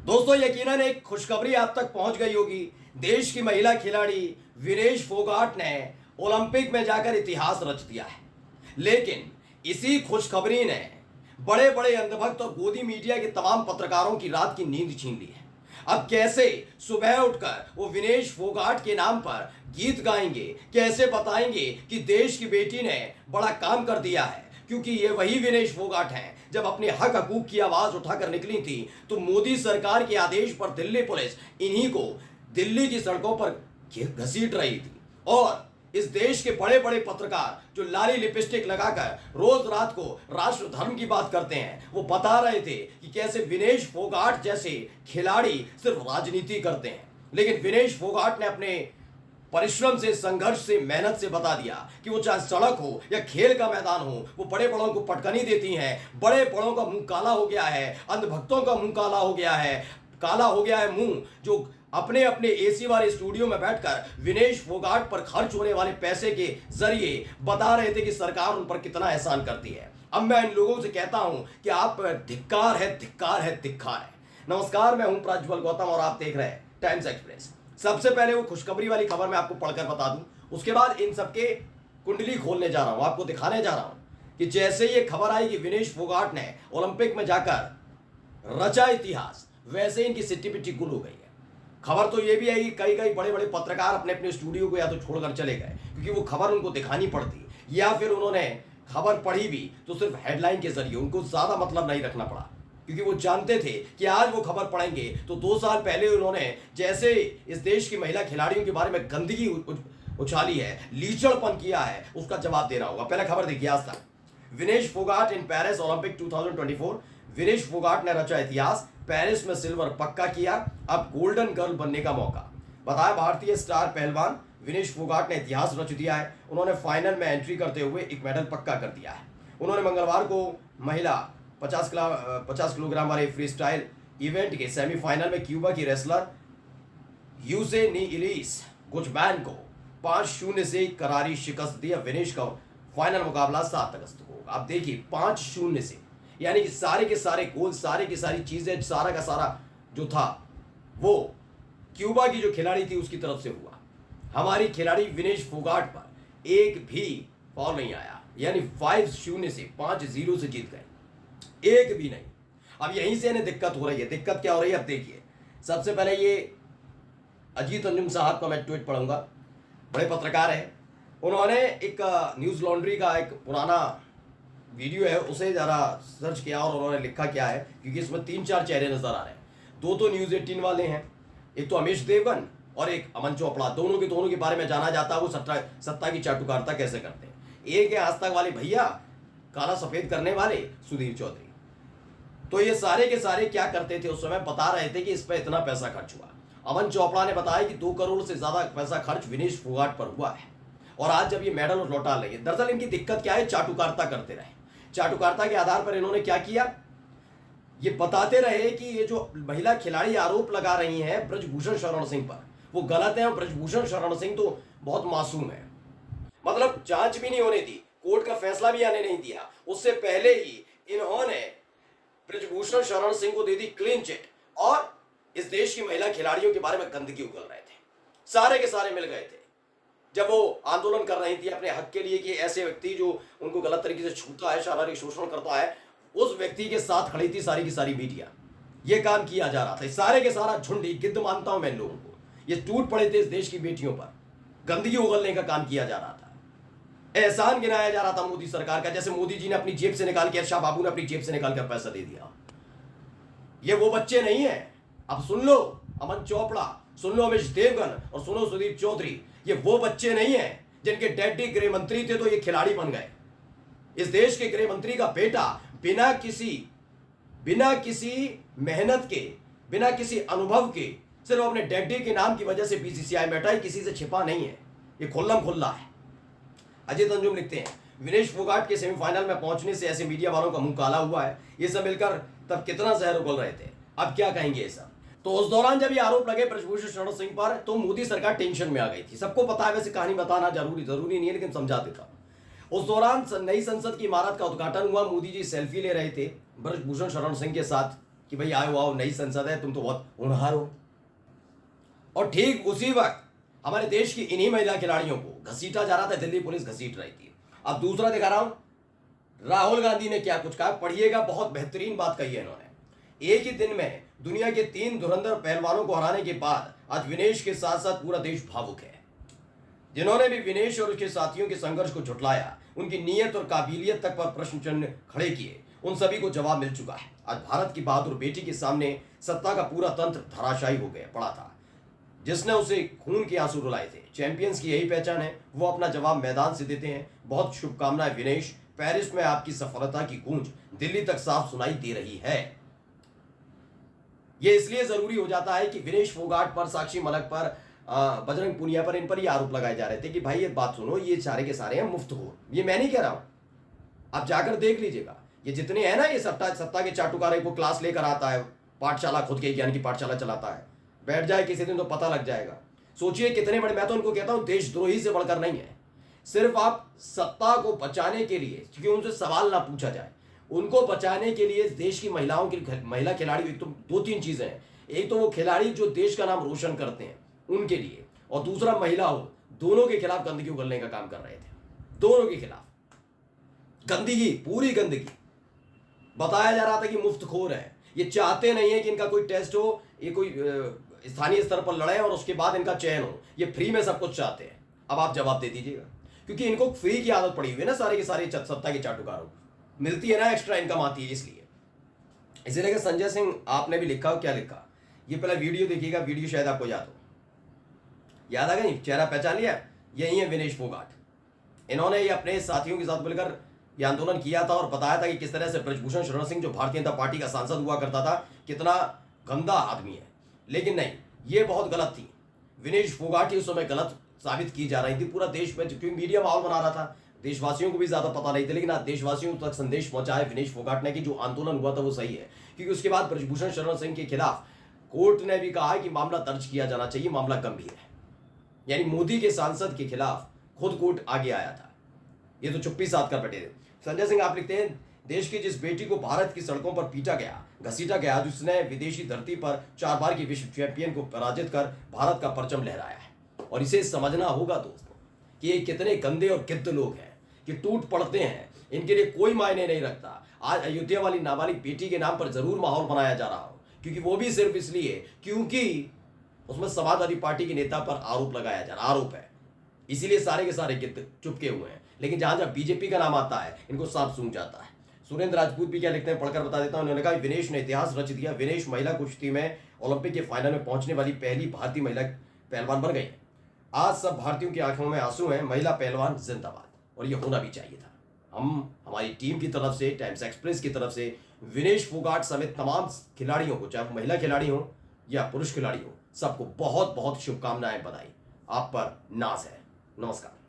दोस्तों, यकीनन एक खुशखबरी आप तक पहुंच गई होगी। देश की महिला खिलाड़ी विनेश फोगाट ने ओलंपिक में जाकर इतिहास रच दिया है। लेकिन इसी खुशखबरी ने बड़े बड़े अंधभक्त और गोदी मीडिया के तमाम पत्रकारों की रात की नींद छीन ली है। अब कैसे सुबह उठकर वो विनेश फोगाट के नाम पर गीत गाएंगे, कैसे बताएंगे कि देश की बेटी ने बड़ा काम कर दिया है, क्योंकि ये वही विनेश फोगाट हैं जब अपने हक हकूक की आवाज उठाकर निकली थी तो मोदी सरकार के आदेश पर दिल्ली पुलिस इन्हीं को दिल्ली की सड़कों पर घसीट रही थी। और इस देश के बड़े बड़े पत्रकार जो लाली लिपस्टिक लगाकर रोज रात को राष्ट्र धर्म की बात करते हैं, वो बता रहे थे कि कैसे विनेश फोगाट जैसे खिलाड़ी सिर्फ राजनीति करते हैं। लेकिन विनेश फोगाट ने अपने परिश्रम से, संघर्ष से, मेहनत से बता दिया कि वो चाहे सड़क हो या खेल का मैदान हो, वो बड़े बड़ों को पटकनी देती हैं। बड़े बड़ों का मुंह काला हो गया है, अंधभक्तों का मुंह काला हो गया है, मुंह जो अपने अपने एसी वाले स्टूडियो में बैठकर विनेश फोगाट पर खर्च होने वाले पैसे के जरिए बता रहे थे कि सरकार उन पर कितना एहसान करती है। अब मैं इन लोगों से कहता हूं कि आप धिक्कार है, धिक्कार है, धिक्कार है। नमस्कार, मैं हूं प्रज्वल गौतम और आप देख रहे हैं टाइम्स एक्सप्रेस। सबसे पहले वो खुशखबरी वाली खबर मैं आपको पढ़कर बता दूं, उसके बाद इन सबके कुंडली खोलने जा रहा हूं, आपको दिखाने जा रहा हूं कि जैसे ये खबर आई कि विनेश फोगाट ने ओलंपिक में जाकर रचा इतिहास, वैसे इनकी सिट्टी पिट्टी गुल हो गई है। खबर तो ये भी आई कि कई कई बड़े बड़े पत्रकार अपने अपने स्टूडियो को या तो छोड़कर चले गए, क्योंकि वो खबर उनको दिखानी पड़ती, या फिर उन्होंने खबर पढ़ी भी तो सिर्फ हेडलाइन के जरिए, उनको ज्यादा मतलब नहीं रखना पड़ा, क्योंकि वो जानते थे कि आज वो खबर पढ़ेंगे तो 2 साल पहले उन्होंने जैसे इस देश की महिला खिलाड़ियों के बारे में गंदगी उछाली है, लीचड़पन किया है, उसका जवाब देना होगा। पहले खबर देखिए आज तक। Vinesh Phogat in Paris Olympic 2024। Vinesh Phogat ने रचा इतिहास, पेरिस में सिल्वर पक्का किया, अब गोल्डन गर्ल बनने का मौका। बताया भारतीय स्टार पहलवान विनेश फोगाट ने इतिहास रच दिया है। उन्होंने फाइनल में एंट्री करते हुए एक मेडल पक्का कर दिया है। उन्होंने मंगलवार को महिला 50 किलोग्राम वाले फ्री स्टाइल इवेंट के सेमीफाइनल में क्यूबा की रेसलर यूसेनीलिस गुजमैन को 5-0 से करारी शिकस्त दी। विनेश का फाइनल मुकाबला 7 अगस्त को होगा। आप देखिए 5-0 से, यानी कि सारे के सारे गोल, सारे की सारी चीजें, सारा का सारा जो था वो क्यूबा की जो खिलाड़ी थी उसकी तरफ से हुआ। हमारी खिलाड़ी विनेश फोगाट पर एक भी फॉल नहीं आया, यानी 5-0 से 5-0 से जीत गए, एक भी नहीं। अब यहीं से इन्हें दिक्कत हो रही है। दिक्कत क्या हो रही है अब देखिए। सबसे पहले ये अजीत अंजुम साहब का मैं ट्वीट पढ़ूंगा, बड़े पत्रकार हैं। उन्होंने एक न्यूज लॉन्ड्री का एक पुराना वीडियो है, उसे जरा सर्च किया और उन्होंने लिखा क्या है, क्योंकि इसमें 3-4 चेहरे नजर आ रहे हैं। 2 तो न्यूज 18 वाले हैं, एक तो अमीश देवगन और एक अमन चोपड़ा। दोनों के बारे में जाना जाता है वो सत्ता की चाटुकारिता कैसे करते हैं। एक है आज तक वाले भैया, काला सफेद करने वाले सुधीर चौधरी। तो ये सारे के सारे क्या करते थे उस समय, बता रहे थे कि इस पर इतना पैसा खर्च हुआ। अमन चोपड़ा ने बताया कि 2 करोड़ से ज्यादा पैसा खर्च विनेश फोगाट पर हुआ है, और आज जब ये मेडल लौटा लेंगे। दरअसल इनकी दिक्कत क्या है, चाटुकारिता करते रहे। चाटुकारिता के आधार पर इन्होंने क्या किया, ये बताते रहे कि ये जो महिला खिलाड़ी आरोप लगा रही हैं ब्रजभूषण शरण सिंह पर, वो गलत है। और ब्रजभूषण शरण सिंह तो बहुत मासूम है, मतलब जांच भी नहीं होने दी, कोर्ट का फैसला भी आने नहीं दिया, उससे पहले ही इन्होंने ब्रजभूषण शरण सिंह को दे दी क्लीन चिट, और इस देश की महिला खिलाड़ियों के बारे में गंदगी उगल रहे थे। सारे के सारे मिल गए थे जब वो आंदोलन कर रही थी अपने हक के लिए कि ऐसे व्यक्ति जो उनको गलत तरीके से छूता है, शारीरिक शोषण करता है, उस व्यक्ति के साथ खड़ी थी सारी की सारी मीडिया। ये काम किया जा रहा था। सारे के सारा झुंड, गिद्ध मानता हूं मैं इन लोगों को, ये टूट पड़े थे इस देश की बेटियों पर, गंदगी उगलने का काम किया जा रहा था। एहसान गिनाया जा रहा था मोदी सरकार का, जैसे मोदी जी ने अपनी जेब से निकाल के, शाह बाबू ने अपनी जेब से निकाल कर पैसा दे दिया। ये वो बच्चे नहीं है। अब सुन लो अमन चोपड़ा, सुन लो अमीश देवगन और सुनो सुदीप चौधरी, ये वो बच्चे नहीं है जिनके डैडी गृह मंत्री थे तो ये खिलाड़ी बन गए। इस देश के गृह मंत्री का बेटा बिना किसी मेहनत के, बिना किसी अनुभव के, सिर्फ अपने डैडी के नाम की वजह से बीसीसीआई में हटाई, किसी से छिपा नहीं है, ये खुल्लम खुल्ला है। अजीत अंजुम लिखते हैं, विनेश फोगाट के सेमीफाइनल में पहुंचने से ऐसे मीडिया वालों का मुंह काला हुआ है। ये सब मिलकर तब कितना जहर उगल रहे थे, अब क्या कहेंगे ये सब। तो उस दौरान जब ये आरोप लगे ब्रजभूषण शरण सिंह पर, तो मोदी सरकार टेंशन में आ गई थी। सबको पता है, वैसे कहानी बताना जरूरी नहीं है, लेकिन समझा देता हूं। उस दौरान नई संसद की इमारत का उद्घाटन हुआ। मोदी जी सेल्फी ले रहे थे ब्रजभूषण शरण सिंह के साथ, कि भाई आओ आओ, नई संसद है, तुम तो बहुत होनहार हो। और ठीक उसी वक्त हमारे देश की इन्हीं महिला खिलाड़ियों को घसीटा जा रहा था, दिल्ली पुलिस घसीट रही थी। अब दूसरा दिखा रहा हूं, राहुल गांधी ने क्या कुछ कहा, पढ़िएगा, बहुत बेहतरीन बात कही है इन्होंने। एक ही दिन में दुनिया के 3 धुरंधर पहलवानों को हराने के बाद आज विनेश के साथ साथ पूरा देश भावुक है। जिन्होंने भी विनेश और उसके साथियों के संघर्ष को झुठलाया, उनकी नीयत और काबिलियत तक पर प्रश्न चिन्ह खड़े किए, उन सभी को जवाब मिल चुका है। आज भारत की बहादुर बेटी के सामने सत्ता का पूरा तंत्र धराशायी हो गया पड़ा था, जिसने उसे खून के आंसू रुलाए थे। चैंपियंस की यही पहचान है, वो अपना जवाब मैदान से देते हैं। बहुत शुभकामनाएं विनेश, पेरिस में आपकी सफलता की गूंज दिल्ली तक साफ सुनाई दे रही है। यह इसलिए जरूरी हो जाता है कि विनेश फोगाट पर, साक्षी मलिक पर, बजरंग पुनिया पर, इन पर ये आरोप लगाए जा रहे थे कि भाई ये बात सुनो, ये सारे के सारे हैं मुफ्त हो। ये मैं नहीं कह रहा हूं, आप जाकर देख लीजिएगा। ये जितने हैं ना, ये सत्ता के चाटुकारे को क्लास लेकर आता है, पाठशाला, खुद के ज्ञान की पाठशाला चलाता है, बैठ जाए किसी दिन तो पता लग जाएगा। सोचिए कितने बड़े, मैं तो उनको कहता हूं देशद्रोही से बढ़कर नहीं है। सिर्फ आप सत्ता को बचाने के लिए, क्योंकि उनसे सवाल ना पूछा जाए, उनको बचाने के लिए देश की महिलाओं की, महिला खिलाड़ी, एक तो 2-3 चीजें हैं। एक तो वो खिलाड़ी जो देश का नाम रोशन करते हैं उनके लिए, और दूसरा महिला हो, दोनों के खिलाफ गंदगी उगलने का काम कर रहे थे। दोनों के खिलाफ गंदगी, पूरी गंदगी। बताया जा रहा था कि मुफ्तखोर है, ये चाहते नहीं है कि इनका कोई टेस्ट हो, ये कोई स्थानीय स्तर पर लड़े और उसके बाद इनका चयन हो। ये फ्री में सब कुछ चाहते हैं। अब आप जवाब दे दीजिएगा, क्योंकि इनको फ्री की आदत पड़ी हुई है ना, सारे के सारे सत्ता के चाटुकारों को मिलती है ना, एक्स्ट्रा इनकम आती है। इसलिए इसीलिए संजय सिंह, आपने भी लिखा हो, क्या लिखा, ये पहले वीडियो देखिएगा, वीडियो शायद आपको याद हो। याद आ गई, चेहरा पहचान लिया, यही है विनेश फोगाट। इन्होंने ये अपने साथियों के साथ मिलकर ये आंदोलन किया था और बताया था कि किस तरह से ब्रजभूषण शरण सिंह, जो भारतीय जनता पार्टी का सांसद हुआ करता था, कितना गंदा आदमी है। लेकिन नहीं, ये बहुत गलत थी। विनेश फोगाट ही उस समय गलत साबित की जा रही थी। पूरा देश में, क्योंकि मीडिया माहौल बना रहा था, देशवासियों को भी ज्यादा पता नहीं था, लेकिन आज देशवासियों तक संदेश पहुंचाया विनेश फोगाट ने कि जो आंदोलन हुआ था वो सही है। क्योंकि उसके बाद ब्रजभूषण शरण सिंह के खिलाफ कोर्ट ने भी कहा है कि मामला दर्ज किया जाना चाहिए, मामला गंभीर है। यानी मोदी के सांसद के खिलाफ खुद कोर्ट आगे आया था, ये तो चुप्पी साध कर बैठे थे। संजय सिंह आप लिखते हैं, देश की जिस बेटी को भारत की सड़कों पर पीटा गया, घसीटा गया, जिसने विदेशी धरती पर 4 बार की विश्व चैंपियन को पराजित कर भारत का परचम लहराया है। और इसे समझना होगा दोस्तों कि ये कितने गंदे और गिद्ध लोग हैं कि टूट पड़ते हैं, इनके लिए कोई मायने नहीं रखता। आज अयोध्या वाली नाबालिग बेटी के नाम पर जरूर माहौल बनाया जा रहा हो, क्योंकि वो भी सिर्फ इसलिए क्योंकि उसमें समाजवादी पार्टी के नेता पर आरोप लगाया जा रहा, आरोप है, इसीलिए सारे के सारे गिद्ध चुपके हुए हैं। लेकिन जहां जहां बीजेपी का नाम आता है, इनको सांप सूंघ जाता है। सुरेंद्र राजपूत भी क्या लिखते हैं, पढ़कर बता देता हूं। उन्होंने कहा विनेश ने इतिहास रच दिया, विनेश महिला कुश्ती में ओलंपिक के फाइनल में पहुंचने वाली पहली भारतीय महिला पहलवान बन गई है। आज सब भारतीयों की आंखों में आंसू हैं, महिला पहलवान जिंदाबाद। और ये होना भी चाहिए था। हम हमारी टीम की तरफ से, टाइम्स एक्सप्रेस की तरफ से विनेश फोगाट समेत तमाम खिलाड़ियों को, चाहे महिला खिलाड़ी हो या पुरुष खिलाड़ी हो, सबको बहुत बहुत शुभकामनाएं, बधाई। आप पर नाज है। नमस्कार।